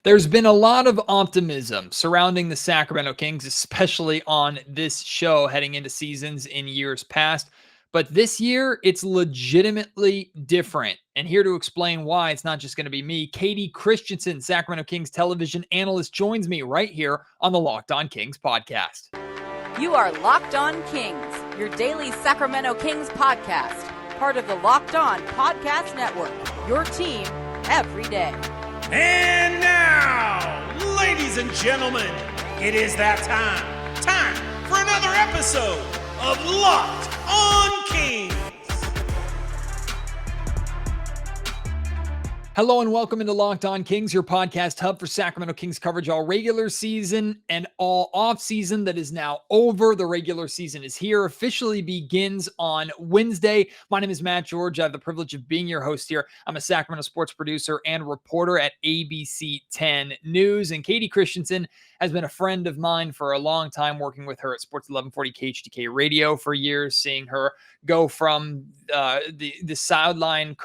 There's been a lot of optimism surrounding the Sacramento Kings, especially on this show heading into seasons in years past. But this year, it's legitimately different. And here to explain why, it's not just going to be me. Kayte Christensen, Sacramento Kings television analyst, joins me right here on the Locked On Kings podcast. You are Locked On Kings, your daily Sacramento Kings podcast, part of the Locked On Podcast Network, your team every day. And now, ladies and gentlemen, it is that time for another episode of Locked On Kings. Hello and welcome into Locked On Kings, your podcast hub for Sacramento Kings coverage all regular season and all off season that is now over. The regular season is here, officially begins on Wednesday. My name is Matt George. I have the privilege of being your host here. I'm a Sacramento sports producer and reporter at ABC 10 News. And Kayte Christensen has been a friend of mine for a long time, working with her at Sports 1140 KHTK Radio for years, seeing her go from the sideline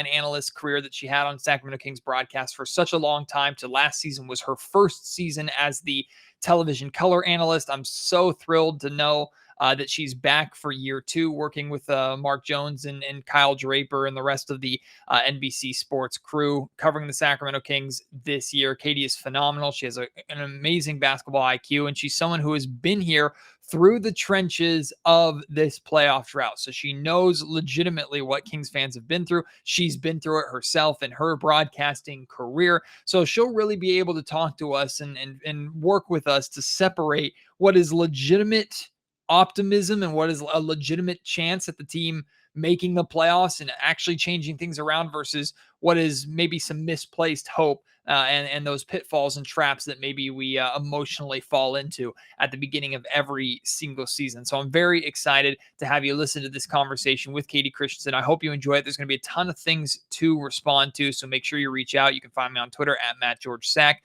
analyst career that she had on Sacramento Kings broadcast for such a long time to last season was her first season as the television color analyst. I'm so thrilled to know that she's back for year two, working with Mark Jones and Kyle Draper and the rest of the NBC Sports crew covering the Sacramento Kings this year. Kayte is phenomenal. She has an amazing basketball IQ, and she's someone who has been here through the trenches of this playoff drought. So she knows legitimately what Kings fans have been through. She's been through it herself in her broadcasting career. So she'll really be able to talk to us and work with us to separate what is legitimate optimism and what is a legitimate chance at the team making the playoffs and actually changing things around versus what is maybe some misplaced hope and those pitfalls and traps that maybe we emotionally fall into at the beginning of every single season. So I'm very excited to have you listen to this conversation with Kayte Christensen. I hope you enjoy it. There's going to be a ton of things to respond to, so make sure you reach out. You can find me on Twitter at MattGeorgeSack.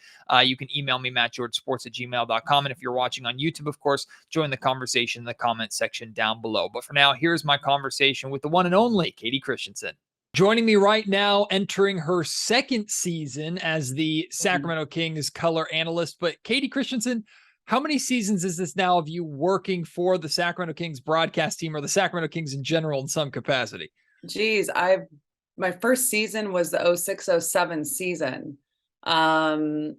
You can email me, mattgeorgesports@gmail.com. And if you're watching on YouTube, of course, join the conversation in the comment section down below. But for now, here's my conversation with the one and only Kayte Christensen. Joining me right now, entering her second season as the Sacramento Kings color analyst. But Kayte Christensen, how many seasons is this now of you working for the Sacramento Kings broadcast team or the Sacramento Kings in general in some capacity? Geez, my first season was the 06-07 season. But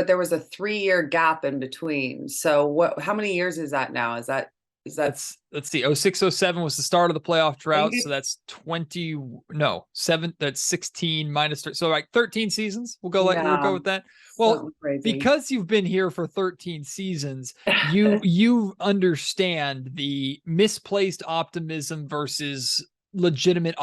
there was a 3-year gap in between. So how many years is that now? Let's see. 06-07 was the start of the playoff drought. So that's 16 minus 3. So like 13 seasons. We'll go with that. Well, because you've been here for 13 seasons, you understand the misplaced optimism versus legitimate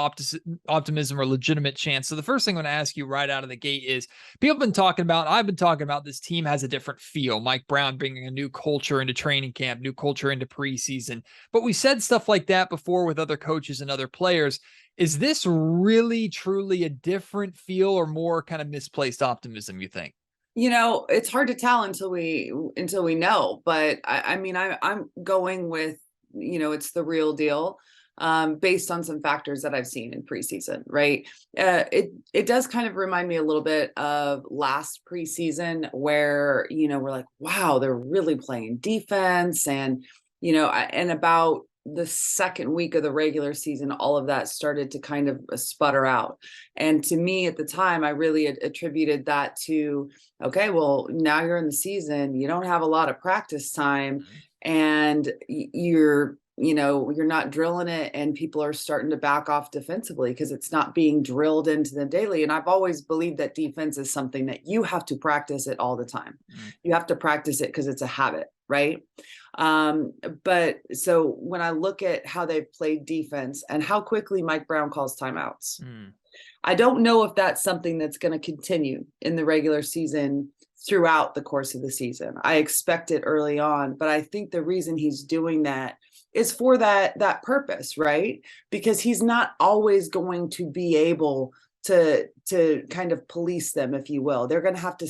optimism or legitimate chance. So the first thing I'm going to ask you right out of the gate is, I've been talking about this team has a different feel. Mike Brown bringing a new culture into training camp, new culture into preseason. But we said stuff like that before with other coaches and other players. Is this really, truly a different feel or more kind of misplaced optimism, you think? It's hard to tell until we know. But I'm going with, it's the real deal. Based on some factors that I've seen in preseason, right? It does kind of remind me a little bit of last preseason where, we're like, wow, they're really playing defense. And, and about the second week of the regular season, all of that started to kind of sputter out. And to me at the time, I really attributed that to, okay, well, now you're in the season, you don't have a lot of practice time and you're not drilling it, and people are starting to back off defensively because it's not being drilled into them daily. And I've always believed that defense is something that you have to practice it all the time. You have to practice it because it's a habit, right? But so when I look at how they've played defense and how quickly Mike Brown calls timeouts, I don't know if that's something that's going to continue in the regular season throughout the course of the season. I expect it early on, but I think the reason he's doing that is for that purpose, right? Because he's not always going to be able to kind of police them, if you will. They're going to have to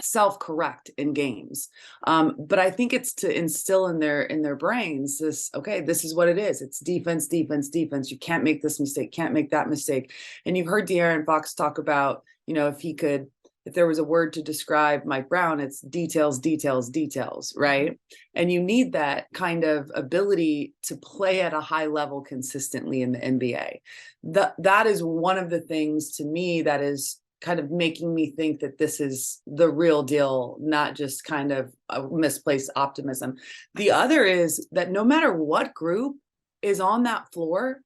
self-correct in games. But I think it's to instill in their brains this, okay, this is what it is. It's defense, defense, defense. You can't make this mistake, can't make that mistake. And you've heard De'Aaron Fox talk about, if there was a word to describe Mike Brown, it's details, details, details, right? And you need that kind of ability to play at a high level consistently in the NBA. That is one of the things to me that is kind of making me think that this is the real deal, not just kind of a misplaced optimism. The other is that no matter what group is on that floor,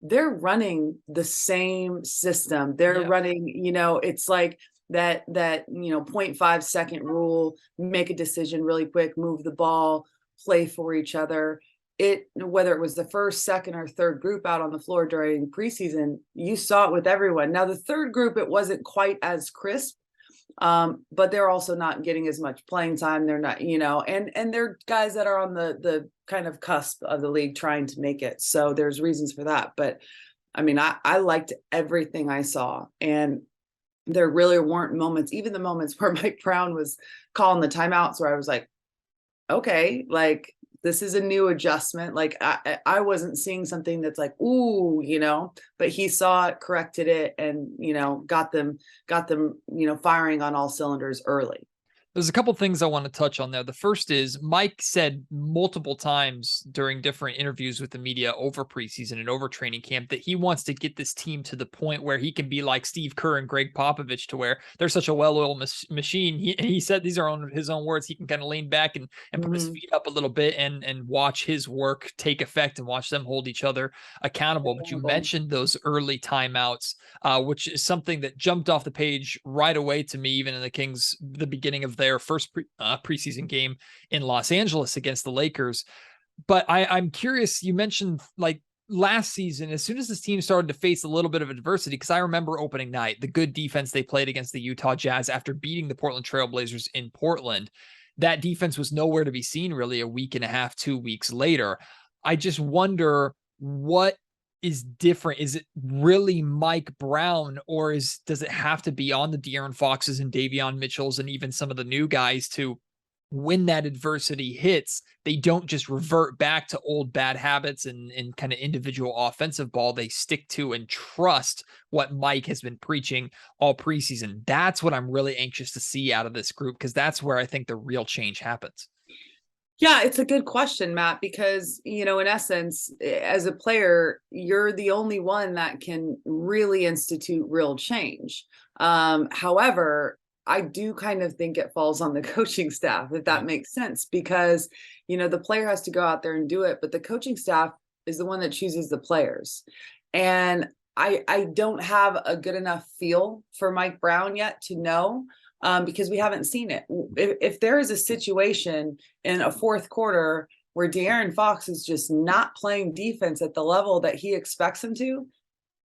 they're running the same system. They're running, it's like that 0.5 second rule, make a decision really quick, move the ball, play for each other. Whether it was the first, second, or third group out on the floor during preseason, you saw it with everyone. Now, the third group, it wasn't quite as crisp, but they're also not getting as much playing time. They're not, and they're guys that are on the kind of cusp of the league trying to make it. So there's reasons for that. But I mean, I liked everything I saw. And there really weren't moments, even the moments where Mike Brown was calling the timeouts, where I was like, okay, like, this is a new adjustment. Like I wasn't seeing something that's like, ooh, but he saw it, corrected it, and, got them, firing on all cylinders early. There's a couple things I want to touch on there. The first is Mike said multiple times during different interviews with the media over preseason and over training camp that he wants to get this team to the point where he can be like Steve Kerr and Greg Popovich, to where they're such a well-oiled machine. He said, these are his own words, he can kind of lean back and put his feet up a little bit and watch his work take effect and watch them hold each other accountable. But you mentioned those early timeouts, which is something that jumped off the page right away to me, even in the beginning of their first preseason game in Los Angeles against the Lakers. But I'm curious, you mentioned like last season, as soon as this team started to face a little bit of adversity, because I remember opening night, the good defense they played against the Utah Jazz after beating the Portland Trailblazers in Portland, that defense was nowhere to be seen really a week and a half, 2 weeks later. I just wonder what is different. Is it really Mike Brown, or does it have to be on the De'Aaron Foxes and Davion Mitchells and even some of the new guys to, when that adversity hits, they don't just revert back to old bad habits and kind of individual offensive ball. They stick to and trust what Mike has been preaching all preseason. That's what I'm really anxious to see out of this group, because that's where I think the real change happens. Yeah, it's a good question, Matt, because, in essence, as a player, you're the only one that can really institute real change. However, I do kind of think it falls on the coaching staff, if that makes sense, because, the player has to go out there and do it, but the coaching staff is the one that chooses the players. And I don't have a good enough feel for Mike Brown yet to know, because we haven't seen it. If there is a situation in a fourth quarter where De'Aaron Fox is just not playing defense at the level that he expects him to,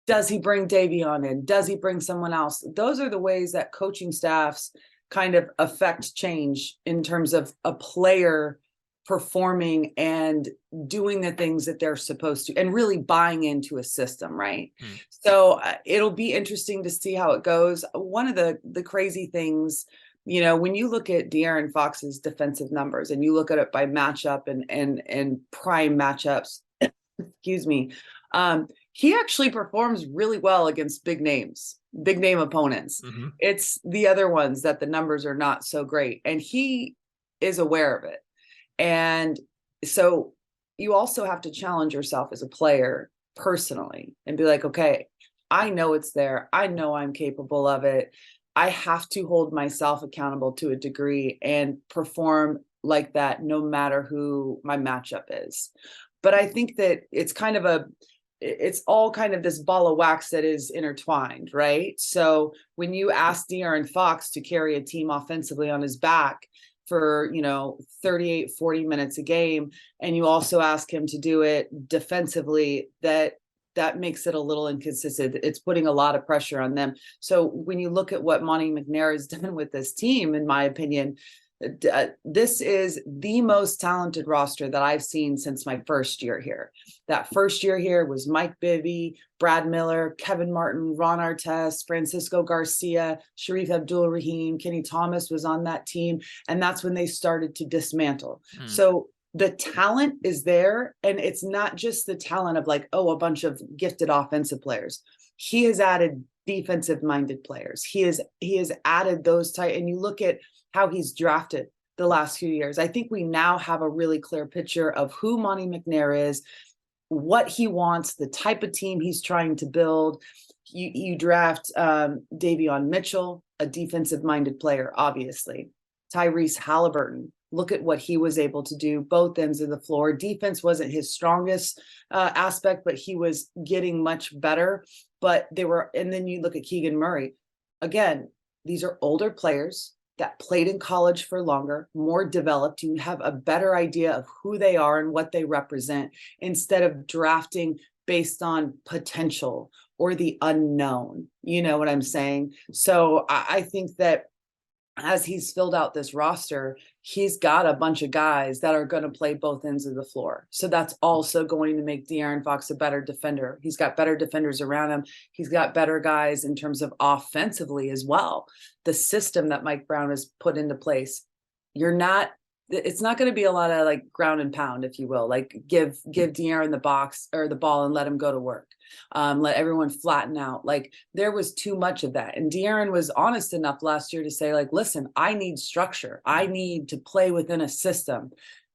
does he bring Davion in? Does he bring someone else? Those are the ways that coaching staffs kind of affect change in terms of a player performing and doing the things that they're supposed to and really buying into a system, right? So it'll be interesting to see how it goes. One of the crazy things, when you look at De'Aaron Fox's defensive numbers and you look at it by matchup and prime matchups, excuse me, he actually performs really well against big name opponents. It's the other ones that the numbers are not so great, and he is aware of it. And so you also have to challenge yourself as a player personally and be like, okay, I know it's there. I know I'm capable of it. I have to hold myself accountable to a degree and perform like that, no matter who my matchup is. But I think that it's all kind of this ball of wax that is intertwined, right? So when you ask De'Aaron Fox to carry a team offensively on his back for 38, 40 minutes a game, and you also ask him to do it defensively, that makes it a little inconsistent. It's putting a lot of pressure on them. So when you look at what Monty McNair has done with this team, in my opinion, This is the most talented roster that I've seen since my first year here. That first year here was Mike Bibby, Brad Miller, Kevin Martin, Ron Artest, Francisco Garcia, Sharif Abdul-Rahim, Kenny Thomas was on that team. And that's when they started to dismantle. So the talent is there. And it's not just the talent of like, oh, a bunch of gifted offensive players. He has added defensive minded players. He has added those type, and you look at how he's drafted the last few years. I think we now have a really clear picture of who Monte McNair is, what he wants, the type of team he's trying to build. You draft Davion Mitchell, a defensive-minded player, obviously. Tyrese Halliburton, look at what he was able to do, both ends of the floor. Defense wasn't his strongest aspect, but he was getting much better. But and then you look at Keegan Murray. Again, these are older players that played in college for longer, more developed. You have a better idea of who they are and what they represent instead of drafting based on potential or the unknown. You know what I'm saying? So I think that as he's filled out this roster, he's got a bunch of guys that are going to play both ends of the floor. So that's also going to make De'Aaron Fox a better defender. He's got better defenders around him. He's got better guys in terms of offensively as well. The system that Mike Brown has put into place, it's not going to be a lot of like ground and pound, if you will, like give De'Aaron the box or the ball and let him go to work. Let everyone flatten out. Like there was too much of that. And De'Aaron was honest enough last year to say like, listen, I need structure. I need to play within a system.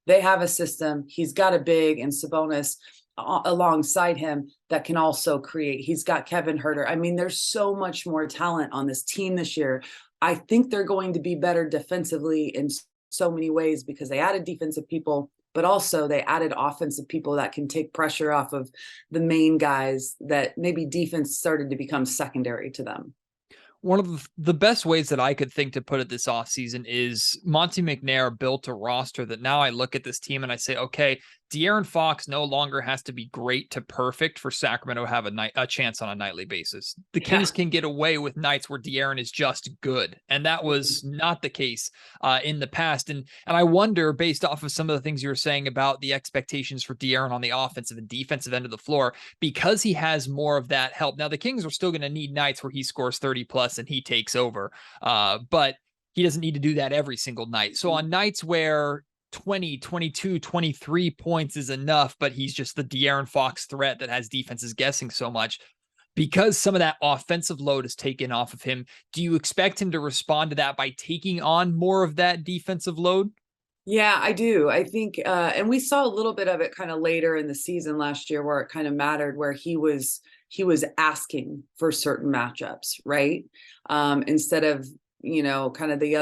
They have a system. He's got a big and Sabonis alongside him that can also create. He's got Kevin Huerter. I mean, there's so much more talent on this team this year. I think they're going to be better defensively in so many ways because they added defensive people, but also they added offensive people that can take pressure off of the main guys that maybe defense started to become secondary to them. One of the best ways that I could think to put it this offseason is Monte McNair built a roster that now I look at this team and I say, okay, De'Aaron Fox no longer has to be great to perfect for Sacramento to have a chance on a nightly basis. The Kings can get away with nights where De'Aaron is just good. And that was not the case in the past. And I wonder, based off of some of the things you were saying about the expectations for De'Aaron on the offensive and defensive end of the floor, because he has more of that help. Now, the Kings are still going to need nights where he scores 30 plus and he takes over. But he doesn't need to do that every single night. So on nights where 20, 22, 23 points is enough, but he's just the De'Aaron Fox threat that has defenses guessing so much. Because some of that offensive load is taken off of him, do you expect him to respond to that by taking on more of that defensive load? Yeah, I do. I think, and we saw a little bit of it kind of later in the season last year where it kind of mattered, where he was asking for certain matchups, right? Instead of, kind of the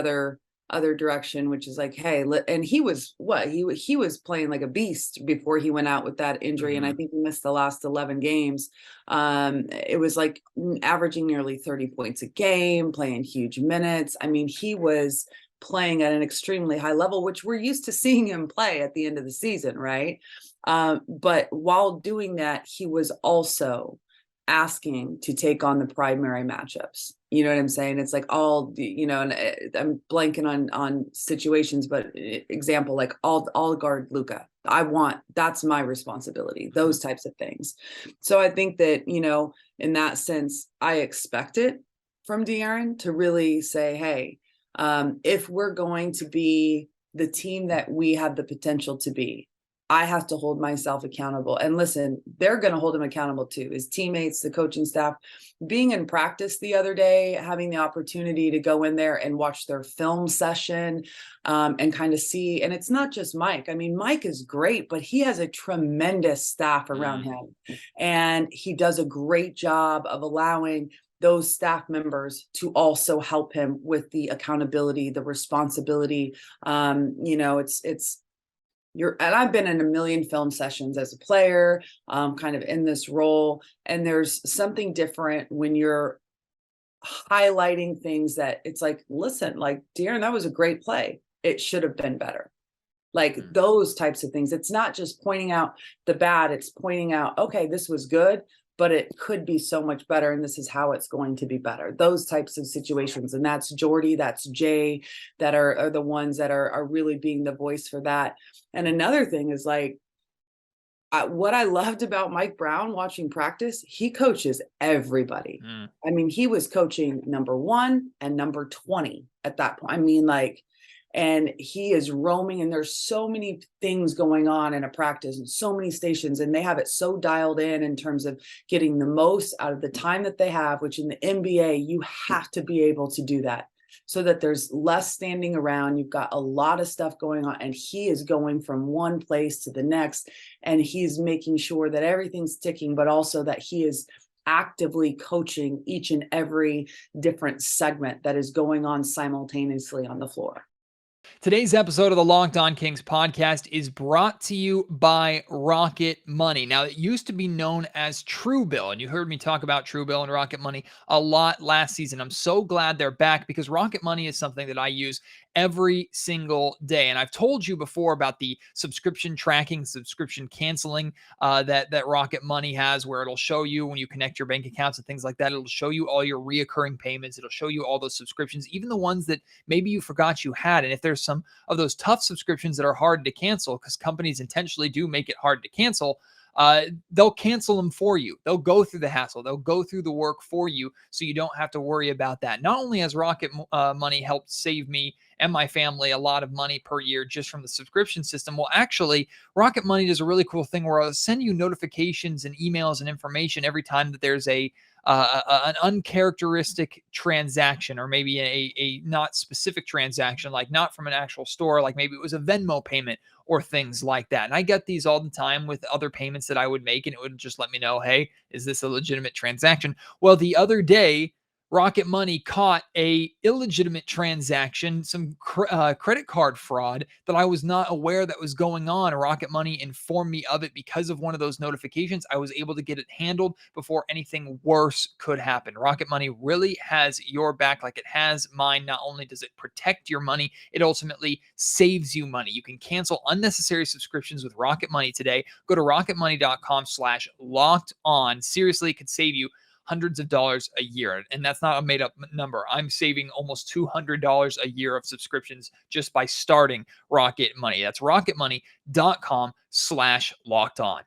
other direction, which is like, hey, and he was he was playing like a beast before he went out with that injury. And I think he missed the last 11 games. It was like averaging nearly 30 points a game, playing huge minutes. I mean, he was playing at an extremely high level, which we're used to seeing him play at the end of the season, right? But while doing that, he was also asking to take on the primary matchups. You know what I'm saying? It's like all, and I'm blanking on situations, but example, like all guard Luka. That's my responsibility, those types of things. So I think that, in that sense, I expect it from De'Aaron to really say, hey, if we're going to be the team that we have the potential to be, I have to hold myself accountable. And listen, they're going to hold him accountable too. His teammates, the coaching staff. Being in practice the other day, having the opportunity to go in there and watch their film session and kind of see. And it's not just Mike. I mean, Mike is great, but he has a tremendous staff around him. And he does a great job of allowing those staff members to also help him with the accountability, the responsibility. And I've been in a million film sessions as a player, kind of in this role. And there's something different when you're highlighting things that it's like, listen, like, De'Aaron, that was a great play. It should have been better. Like those types of things. It's not just pointing out the bad. It's pointing out, okay, this was good, but it could be so much better. And this is how it's going to be better. Those types of situations. And that's Jordy, that's Jay, that are the ones that are really being the voice for that. And another thing is like, what I loved about Mike Brown watching practice, he coaches everybody. I mean, he was coaching number 1 and number 20 at that point. I mean, like, and he is roaming, and there's so many things going on in a practice and so many stations, and they have it so dialed in terms of getting the most out of the time that they have, which in the NBA, you have to be able to do that so that there's less standing around. You've got a lot of stuff going on, and he is going from one place to the next, and he's making sure that everything's ticking, but also that he is actively coaching each and every different segment that is going on simultaneously on the floor. Today's episode of the Locked On Kings podcast is brought to you by Rocket Money. Now, it used to be known as Truebill, and you heard me talk about Truebill and Rocket Money a lot last season. I'm so glad they're back because Rocket Money is something that I use every single day. And I've told you before about the subscription tracking, subscription canceling that Rocket Money has, where it'll show you when you connect your bank accounts and things like that. It'll show you all your reoccurring payments. It'll show you all those subscriptions, even the ones that maybe you forgot you had. And if there's some of those tough subscriptions that are hard to cancel, because companies intentionally do make it hard to cancel, they'll cancel them for you. They'll go through the hassle. They'll go through the work for you, so you don't have to worry about that. Not only has Rocket Money helped save me and my family a lot of money per year just from the subscription system. Well, actually, Rocket Money does a really cool thing where I'll send you notifications and emails and information every time that there's an uncharacteristic transaction, or maybe a not specific transaction, like not from an actual store, like maybe it was a Venmo payment or things like that. And I get these all the time with other payments that I would make, and it would just let me know, hey, is this a legitimate transaction? Well, the other day, Rocket Money caught a illegitimate transaction, some credit card fraud that I was not aware that was going on. Rocket Money informed me of it because of one of those notifications. I was able to get it handled before anything worse could happen. Rocket Money really has your back like it has mine. Not only does it protect your money, it ultimately saves you money. You can cancel unnecessary subscriptions with Rocket Money today. Go to rocketmoney.com/locked on. Seriously, it could save you hundreds of dollars a year. And that's not a made up number. I'm saving almost $200 a year of subscriptions just by starting Rocket Money. That's rocketmoney.com/locked on.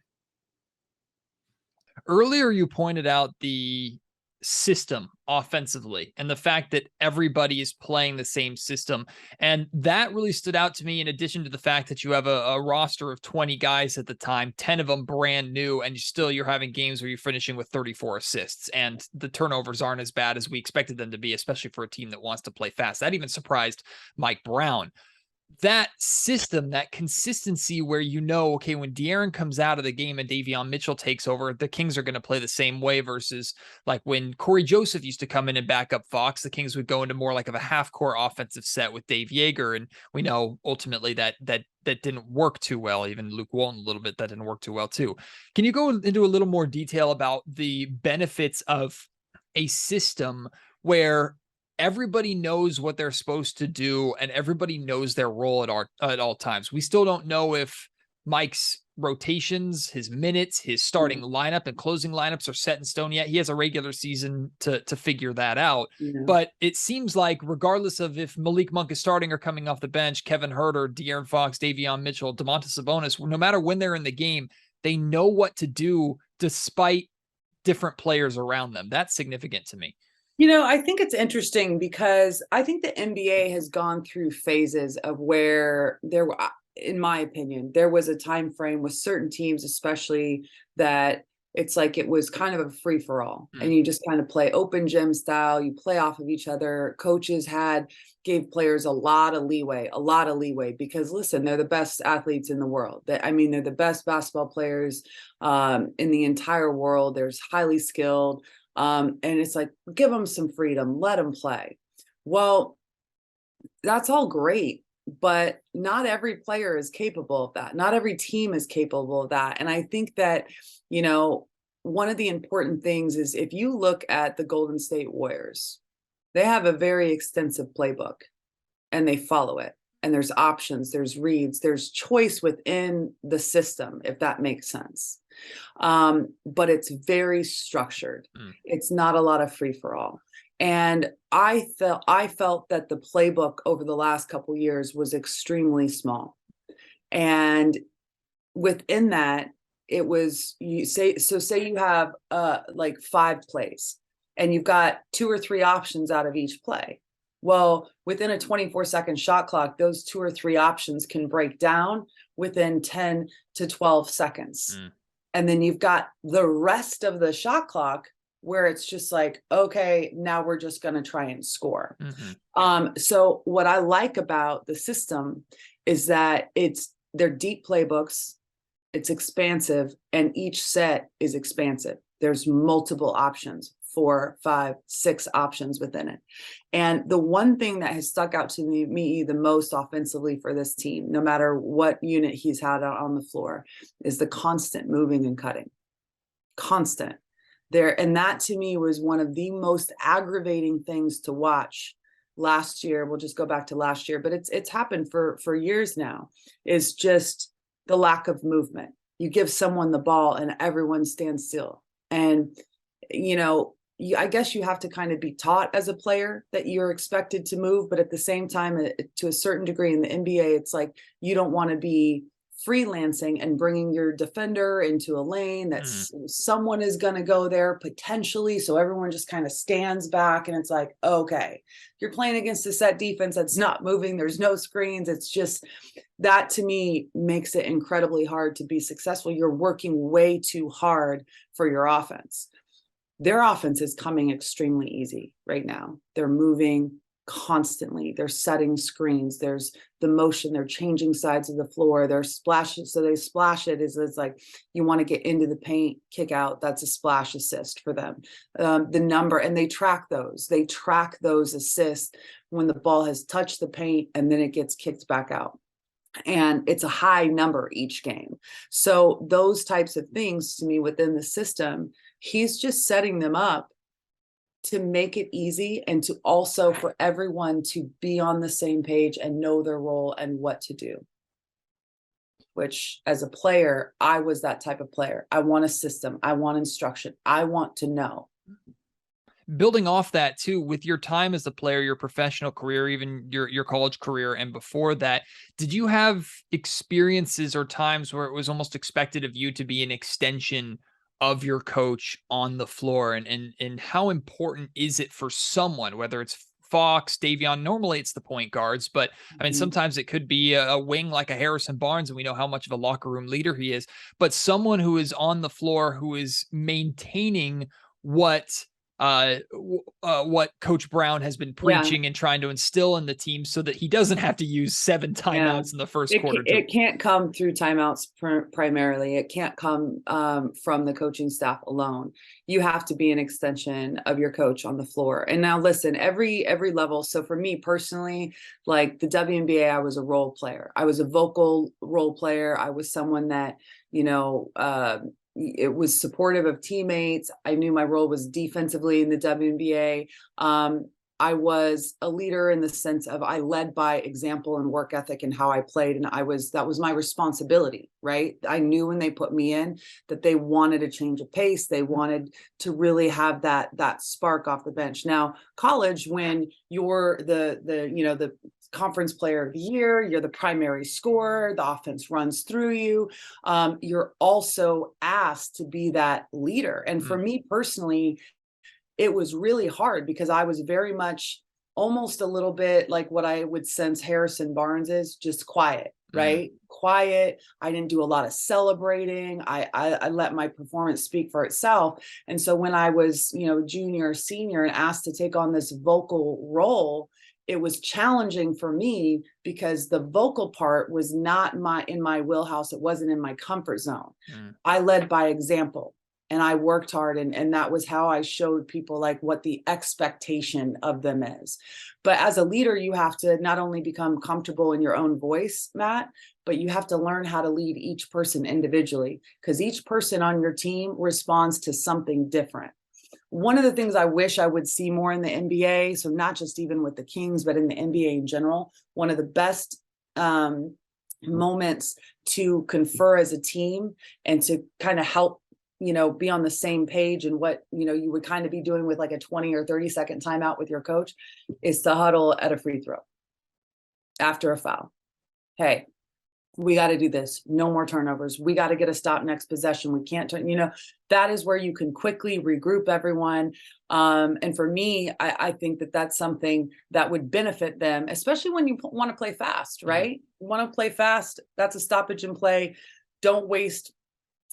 Earlier, you pointed out the system offensively and the fact that everybody is playing the same system. And that really stood out to me, in addition to the fact that you have a roster of 20 guys at the time, 10 of them brand new, and you're having games where you're finishing with 34 assists, and the turnovers aren't as bad as we expected them to be, especially for a team that wants to play fast. That even surprised Mike Brown. That system, that consistency where okay, when De'Aaron comes out of the game and Davion Mitchell takes over, the Kings are going to play the same way, versus like when Corey Joseph used to come in and back up Fox, the Kings would go into more like of a half-court offensive set with Dave Yeager, and we know ultimately that didn't work too well. Even Luke Walton a little bit, that didn't work too well too. Can you go into a little more detail about the benefits of a system where everybody knows what they're supposed to do and everybody knows their role at all times? We still don't know if Mike's rotations, his minutes, his starting lineup and closing lineups are set in stone yet. He has a regular season to figure that out. Yeah. But it seems like regardless of if Malik Monk is starting or coming off the bench, Kevin Huerter, De'Aaron Fox, Davion Mitchell, Domantas Sabonis, no matter when they're in the game, they know what to do despite different players around them. That's significant to me. I think it's interesting because I think the NBA has gone through phases of where in my opinion, there was a time frame with certain teams, especially, that it's like it was kind of a free for all, and you just kind of play open gym style. You play off of each other. Coaches gave players a lot of leeway because listen, they're the best athletes in the world. They're the best basketball players in the entire world. There's highly skilled. And it's like, give them some freedom, let them play. Well, that's all great, but not every player is capable of that. Not every team is capable of that. And I think that, one of the important things is, if you look at the Golden State Warriors, they have a very extensive playbook and they follow it. and there's options, there's reads, there's choice within the system, if that makes sense. But it's very structured. It's not a lot of free for all. And I felt that the playbook over the last couple of years was extremely small. And within that, it was, say you have like 5 plays and you've got 2 or 3 options out of each play. Well, within a 24-second shot clock, those 2 or 3 options can break down within 10 to 12 seconds. And then you've got the rest of the shot clock where it's just like, okay, now we're just going to try and score. So what I like about the system is that they're deep playbooks, it's expansive, and each set is expansive. There's multiple options, 4, 5, 6 options within it. And the one thing that has stuck out to me the most offensively for this team, no matter what unit he's had out on the floor, is the constant moving and cutting. Constant. And that to me was one of the most aggravating things to watch last year. We'll just go back to last year, but it's happened for years now, is just the lack of movement. You give someone the ball and everyone stands still. And, I guess you have to kind of be taught as a player that you're expected to move, but at the same time, to a certain degree in the NBA, it's like you don't want to be freelancing and bringing your defender into a lane that's someone is going to go there potentially. So everyone just kind of stands back and it's like, okay, you're playing against a set defense that's not moving. There's no screens. It's just that to me makes it incredibly hard to be successful. You're working way too hard for your offense. Their offense is coming extremely easy right now. They're moving constantly. They're setting screens. There's the motion. They're changing sides of the floor. They're splashes. So they splash it. It's like you want to get into the paint, kick out. That's a splash assist for them. The number, and they track those. They track those assists when the ball has touched the paint and then it gets kicked back out. And it's a high number each game. So those types of things to me within the system, he's just setting them up to make it easy and to also for everyone to be on the same page and know their role and what to do. Which as a player, I was that type of player. I want a system. I want instruction. I want to know. Building off that too, with your time as a player, your professional career, even your college career, and before that, did you have experiences or times where it was almost expected of you to be an extension of your coach on the floor? And how important is it for someone, whether it's Fox, Davion, normally it's the point guards, but I mean, sometimes it could be a wing like a Harrison Barnes, and we know how much of a locker room leader he is, but someone who is on the floor, who is maintaining what Coach Brown has been preaching and trying to instill in the team so that he doesn't have to use 7 timeouts in the first quarter. It can't come through timeouts primarily. It can't come from the coaching staff alone. You have to be an extension of your coach on the floor. And now listen, every level. So for me personally, like the WNBA, I was a role player. I was a vocal role player. I was someone that, it was supportive of teammates. I knew my role was defensively in the WNBA. I was a leader in the sense of I led by example and work ethic and how I played. And that was my responsibility, right? I knew when they put me in that they wanted a change of pace. They wanted to really have that spark off the bench. Now, college, when you're the conference player of the year, you're the primary scorer, the offense runs through you, you're also asked to be that leader. And for me personally, it was really hard because I was very much almost a little bit like what I would sense Harrison Barnes is, just quiet, right? Quiet. I didn't do a lot of celebrating. I let my performance speak for itself. And so when I was, junior or senior and asked to take on this vocal role, it was challenging for me because the vocal part was not in my wheelhouse. It wasn't in my comfort zone. I led by example and I worked hard, and that was how I showed people like what the expectation of them is. But as a leader, you have to not only become comfortable in your own voice, Matt, but you have to learn how to lead each person individually, because each person on your team responds to something different. One of the things I wish I would see more in the NBA, so not just even with the Kings, but in the NBA in general, one of the best moments to confer as a team and to kind of help, be on the same page, and what, you would kind of be doing with like a 20 or 30-second timeout with your coach, is to huddle at a free throw after a foul. Hey, we got to do this. No more turnovers. We got to get a stop next possession. We can't turn, that is where you can quickly regroup everyone. And for me, I think that that's something that would benefit them, especially when you want to play fast, right? You want to play fast. That's a stoppage and play. Don't waste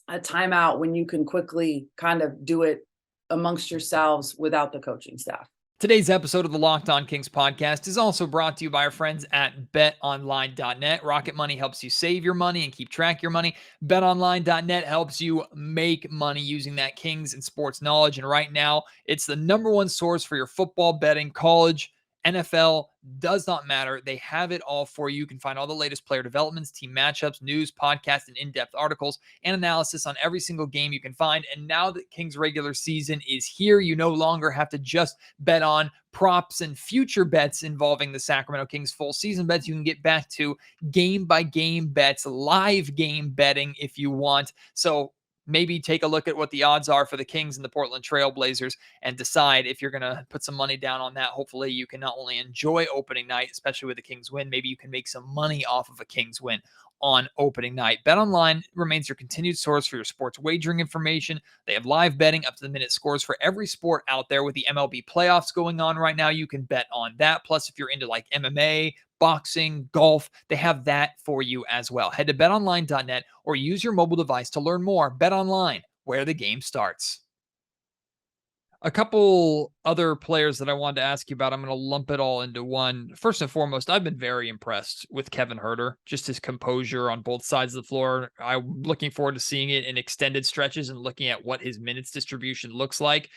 a timeout when you can quickly kind of do it amongst yourselves without the coaching staff. Today's episode of the Locked On Kings podcast is also brought to you by our friends at betonline.net. Rocket Money helps you save your money and keep track of your money. Betonline.net helps you make money using that Kings and sports knowledge. And right now, it's the number one source for your football betting, college, NFL, does not matter. They have it all for you. You can find all the latest player developments, team matchups, news, podcasts, and in-depth articles and analysis on every single game you can find. And now that Kings regular season is here, you no longer have to just bet on props and future bets involving the Sacramento Kings full season bets. You can get back to game-by-game bets, live game betting if you want. So maybe take a look at what the odds are for the Kings and the Portland Trail Blazers and decide if you're going to put some money down on that. Hopefully you can not only enjoy opening night, especially with the Kings win, maybe you can make some money off of a Kings win on opening night. BetOnline remains your continued source for your sports wagering information. They have live betting, up to the minute scores for every sport out there. With the MLB playoffs going on right now, you can bet on that. Plus, if you're into like MMA, boxing, golf, they have that for you as well. Head to betonline.net or use your mobile device to learn more. BetOnline, where the game starts. A couple other players that I wanted to ask you about. I'm going to lump it all into one. First and foremost, I've been very impressed with Kevin Huerter, just his composure on both sides of the floor. I'm looking forward to seeing it in extended stretches and looking at what his minutes distribution looks like.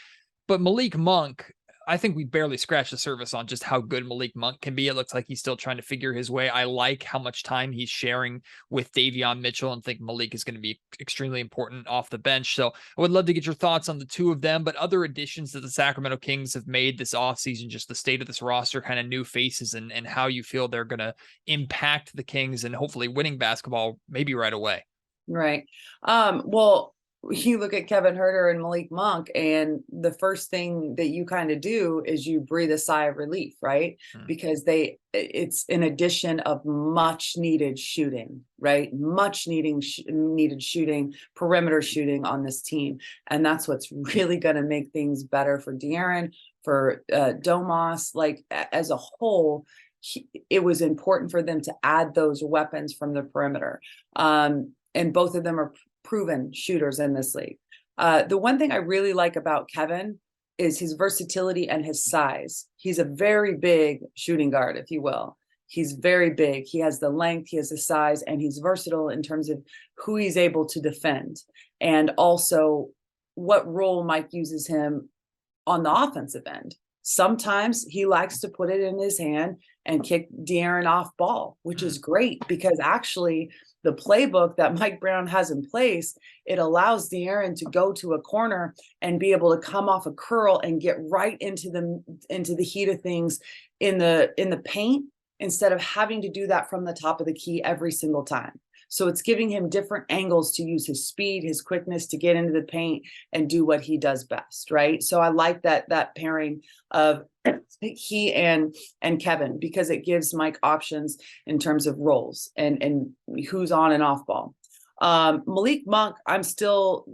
But Malik Monk, I think we barely scratched the surface on just how good Malik Monk can be. It looks like he's still trying to figure his way. I like how much time he's sharing with Davion Mitchell and think Malik is going to be extremely important off the bench. So I would love to get your thoughts on the two of them, but other additions that the Sacramento Kings have made this offseason, just the state of this roster, kind of new faces, and how you feel they're going to impact the Kings and hopefully winning basketball maybe right away. Right. Well, you look at Kevin Huerter and Malik Monk, and the first thing that you kind of do is you breathe a sigh of relief, right? Because it's an addition of much needed shooting, right? Much needed shooting, perimeter shooting on this team. And that's what's really going to make things better for De'Aaron, for Domas, like as a whole. It was important for them to add those weapons from the perimeter. And both of them are proven shooters in this league. The one thing I really like about Kevin is his versatility and his size. He's a very big shooting guard, if you will. He's very big. He has the length, he has the size, and he's versatile in terms of who he's able to defend, and also what role Mike uses him on the offensive end. Sometimes he likes to put it in his hand and kick De'Aaron off ball, which is great, because actually the playbook that Mike Brown has in place, it allows De'Aaron to go to a corner and be able to come off a curl and get right into the heat of things in the paint, instead of having to do that from the top of the key every single time. So it's giving him different angles to use his speed, his quickness to get into the paint and do what he does best, right? So I like that pairing of he and Kevin, because it gives Mike options in terms of roles and who's on and off ball. Malik Monk, I'm still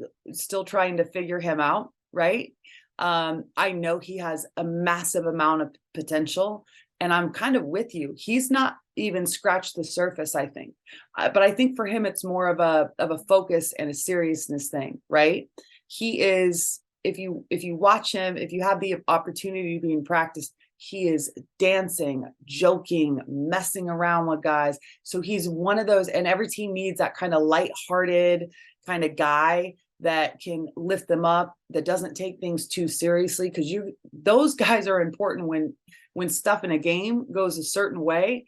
trying to figure him out, right? I know he has a massive amount of potential, and I'm kind of with you. He's not even scratched the surface, I think. But I think for him, it's more of a focus and a seriousness thing, right? He is, if you watch him, if you have the opportunity to be in practice, he is dancing, joking, messing around with guys. So he's one of those, and every team needs that kind of lighthearted kind of guy that can lift them up, that doesn't take things too seriously, because those guys are important when stuff in a game goes a certain way.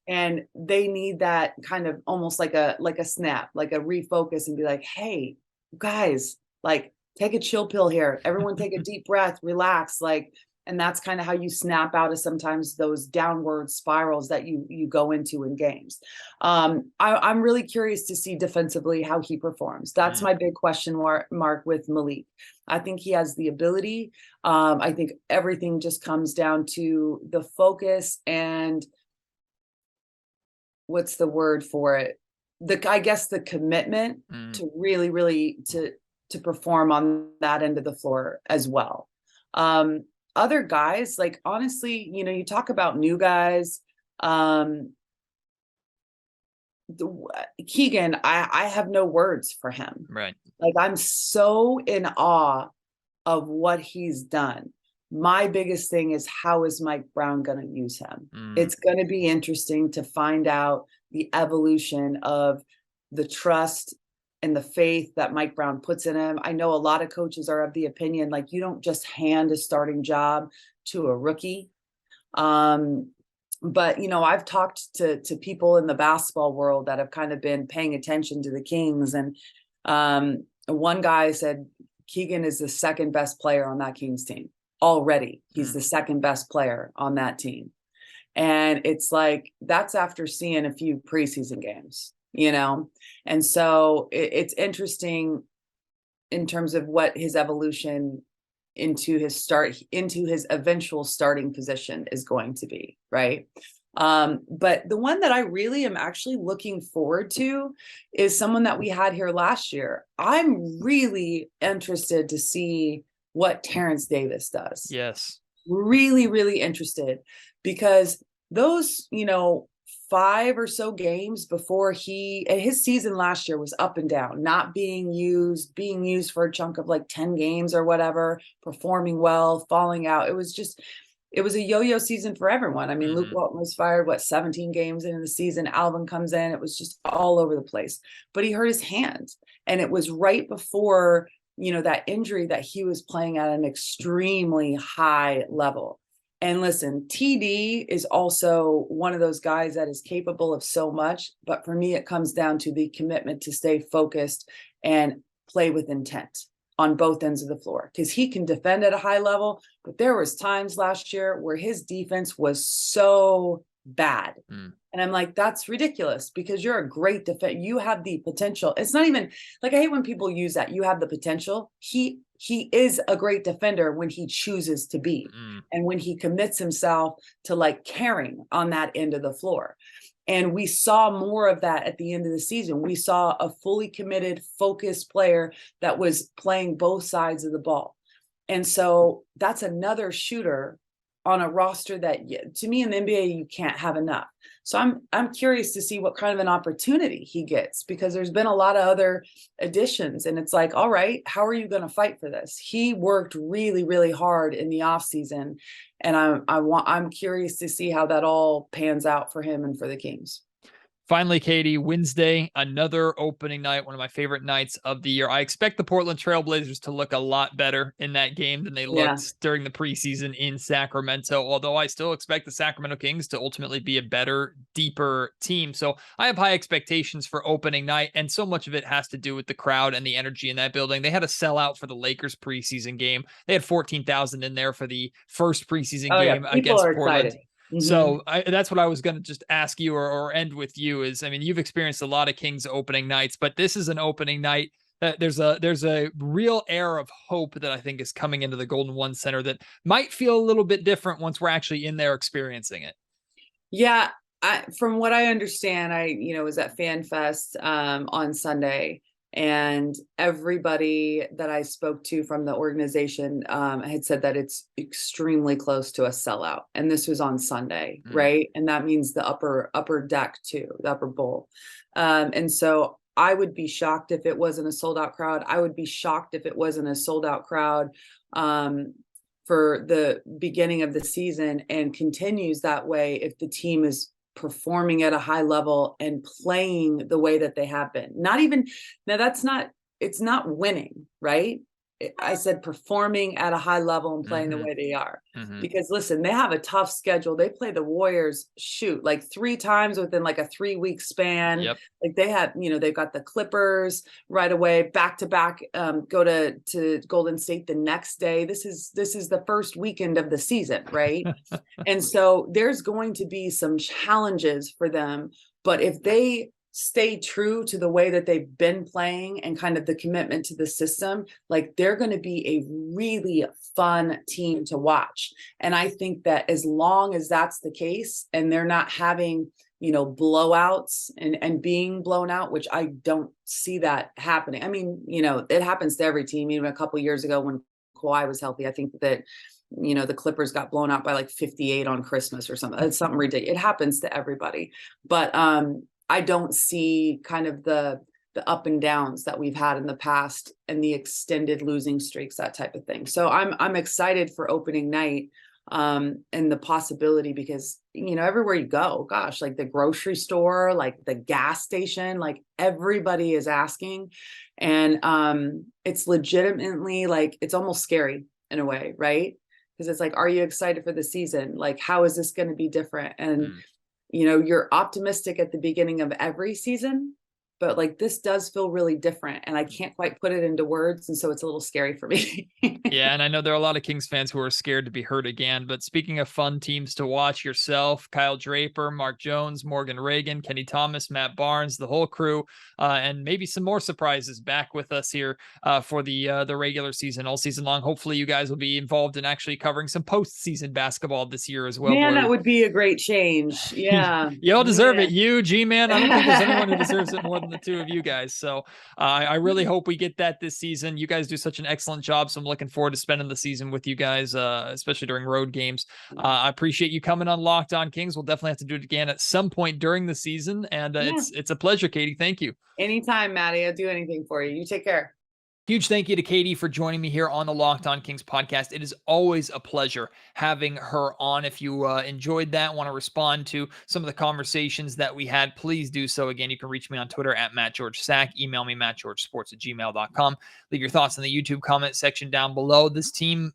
And they need that kind of almost like a snap, like a refocus, and be like, hey, guys, like, take a chill pill here. Everyone take a deep breath, relax. Like, And that's kind of how you snap out of sometimes those downward spirals that you go into in games. I'm really curious to see defensively how he performs. That's my big question mark with Malik. I think he has the ability. I think everything just comes down to the focus and what's the word for it? I guess the commitment to really to perform on that end of the floor as well. Other guys, like, honestly, you talk about new guys, Keegan, I have no words for him. Right. Like, I'm so in awe of what he's done. My biggest thing is, how is Mike Brown going to use him? It's going to be interesting to find out the evolution of the trust and the faith that Mike Brown puts in him. I know a lot of coaches are of the opinion, like, you don't just hand a starting job to a rookie. But, I've talked to people in the basketball world that have kind of been paying attention to the Kings. And one guy said, Keegan is the second best player on that Kings team already. He's the second best player on that team. And it's like, that's after seeing a few preseason games, And so it's interesting in terms of what his evolution into his eventual starting position is going to be, right? But the one that I really am actually looking forward to is someone that we had here last year. I'm really interested to see what Terrence Davis does. Yes. Really, really interested, because those, 5 or so games before his season last year was up and down, not being used for a chunk of like 10 games or whatever, performing well, falling out. It was a yo-yo season for everyone. I mean, Luke Walton was fired, 17 games into the season. Alvin comes in. It was just all over the place. But he hurt his hand. And it was right before, that injury that he was playing at an extremely high level. And listen, TD is also one of those guys that is capable of so much. But for me, it comes down to the commitment to stay focused and play with intent on both ends of the floor, because he can defend at a high level. But there was times last year where his defense was so bad. And I'm like, that's ridiculous, because you're a great defender. You have the potential. It's not even like, I hate when people use that. You have the potential. He is a great defender when he chooses to be, and when he commits himself to like caring on that end of the floor. And we saw more of that at the end of the season. We saw a fully committed, focused player that was playing both sides of the ball. And so that's another shooter on a roster that, to me, in the NBA, you can't have enough. So I'm curious to see what kind of an opportunity he gets, because there's been a lot of other additions, and it's like, all right, how are you going to fight for this? He worked really, really hard in the off season, and I'm curious to see how that all pans out for him and for the Kings. Finally, Kayte, Wednesday, another opening night, one of my favorite nights of the year. I expect the Portland Trailblazers to look a lot better in that game than they looked during the preseason in Sacramento, although I still expect the Sacramento Kings to ultimately be a better, deeper team. So I have high expectations for opening night, and so much of it has to do with the crowd and the energy in that building. They had a sellout for the Lakers preseason game. They had 14,000 in there for the first preseason game against Portland. Excited. So that's what I was going to just ask you or end with you is, I mean, you've experienced a lot of Kings opening nights, but this is an opening night that there's a real air of hope that I think is coming into the Golden One Center that might feel a little bit different once we're actually in there experiencing it. Yeah. From what I understand, I was at Fan Fest on Sunday, and everybody that I spoke to from the organization had said that it's extremely close to a sellout. And this was on Sunday, right? And that means the upper deck too, the upper bowl. And so I would be shocked if it wasn't a sold out crowd. I would be shocked if it wasn't a sold out crowd for the beginning of the season, and continues that way if the team is performing at a high level and playing the way that they have been. It's not winning, right? I said performing at a high level and playing the way they are. Because listen, they have a tough schedule. They play the Warriors, like 3 times within like a 3-week span. Yep. Like they have, they've got the Clippers right away, back to back, go to Golden State the next day. This is the first weekend of the season, right? And so there's going to be some challenges for them. But if they stay true to the way that they've been playing and kind of the commitment to the system, like they're going to be a really fun team to watch. And I think that as long as that's the case and they're not having, blowouts and being blown out, which I don't see that happening. I mean, it happens to every team. Even a couple of years ago when Kawhi was healthy, I think that the Clippers got blown out by like 58 on Christmas or something. It's something ridiculous. It happens to everybody. But I don't see kind of the up and downs that we've had in the past and the extended losing streaks, that type of thing. So I'm excited for opening night and the possibility, because everywhere you go, gosh, like the grocery store, like the gas station, like everybody is asking, and it's legitimately like it's almost scary in a way, right? Because it's like, are you excited for the season? Like, how is this going to be different? And you're optimistic at the beginning of every season, but like this does feel really different, and I can't quite put it into words, and so it's a little scary for me. Yeah, and I know there are a lot of Kings fans who are scared to be hurt again, but speaking of fun teams to watch, yourself, Kyle Draper, Mark Jones, Morgan Reagan, Kenny Thomas, Matt Barnes, the whole crew, and maybe some more surprises back with us here for the regular season all season long. Hopefully you guys will be involved in actually covering some postseason basketball this year as well. Man, that would be a great change. Yeah. You all deserve it. You, G-Man, I don't think there's anyone who deserves it more than the two of you guys. So I really hope we get that this season. You guys do such an excellent job, so I'm looking forward to spending the season with you guys, especially during road games. I appreciate you coming on Locked On Kings. We'll definitely have to do it again at some point during the season, and it's a pleasure, Kayte. Thank you. Anytime, Maddie. I'll do anything for you. You take care. Huge thank you to Kayte for joining me here on the Locked On Kings podcast. It is always a pleasure having her on. If you enjoyed that, want to respond to some of the conversations that we had, please do so. Again, you can reach me on Twitter at MattGeorgeSack. Email me, mattgeorgesports@gmail.com. Leave your thoughts in the YouTube comment section down below. This team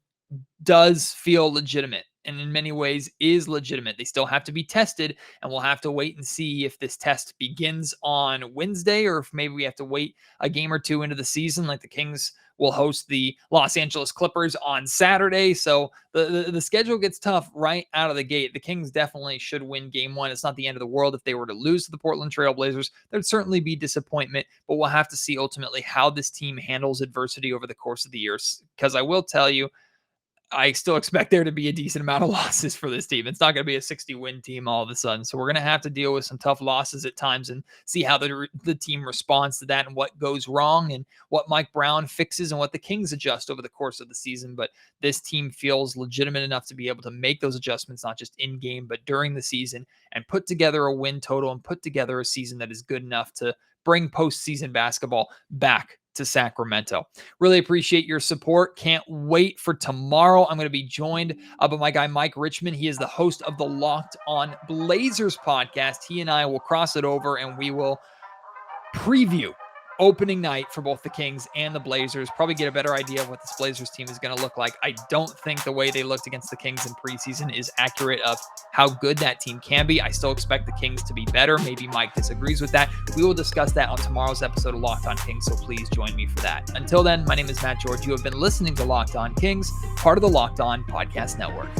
does feel legitimate, and in many ways is legitimate. They still have to be tested, and we'll have to wait and see if this test begins on Wednesday, or if maybe we have to wait a game or two into the season. Like the Kings will host the Los Angeles Clippers on Saturday. So the schedule gets tough right out of the gate. The Kings definitely should win game 1. It's not the end of the world if they were to lose to the Portland Trail Blazers. There'd certainly be disappointment, but we'll have to see ultimately how this team handles adversity over the course of the year. Because I will tell you, I still expect there to be a decent amount of losses for this team. It's not going to be a 60-win team all of a sudden. So we're going to have to deal with some tough losses at times and see how the team responds to that and what goes wrong and what Mike Brown fixes and what the Kings adjust over the course of the season. But this team feels legitimate enough to be able to make those adjustments, not just in game, but during the season, and put together a win total and put together a season that is good enough to bring postseason basketball back to Sacramento. Really appreciate your support. Can't wait for tomorrow. I'm going to be joined by my guy, Mike Richmond. He is the host of the Locked On Blazers podcast. He and I will cross it over and we will preview opening night for both the Kings and the Blazers. Probably get a better idea of what this Blazers team is going to look like. I don't think the way they looked against the Kings in preseason is accurate of how good that team can be. I still expect the Kings to be better. Maybe Mike disagrees with that. We will discuss that on tomorrow's episode of Locked On Kings, so please join me for that. Until then, my name is Matt George. You have been listening to Locked On Kings, part of the Locked On Podcast Network.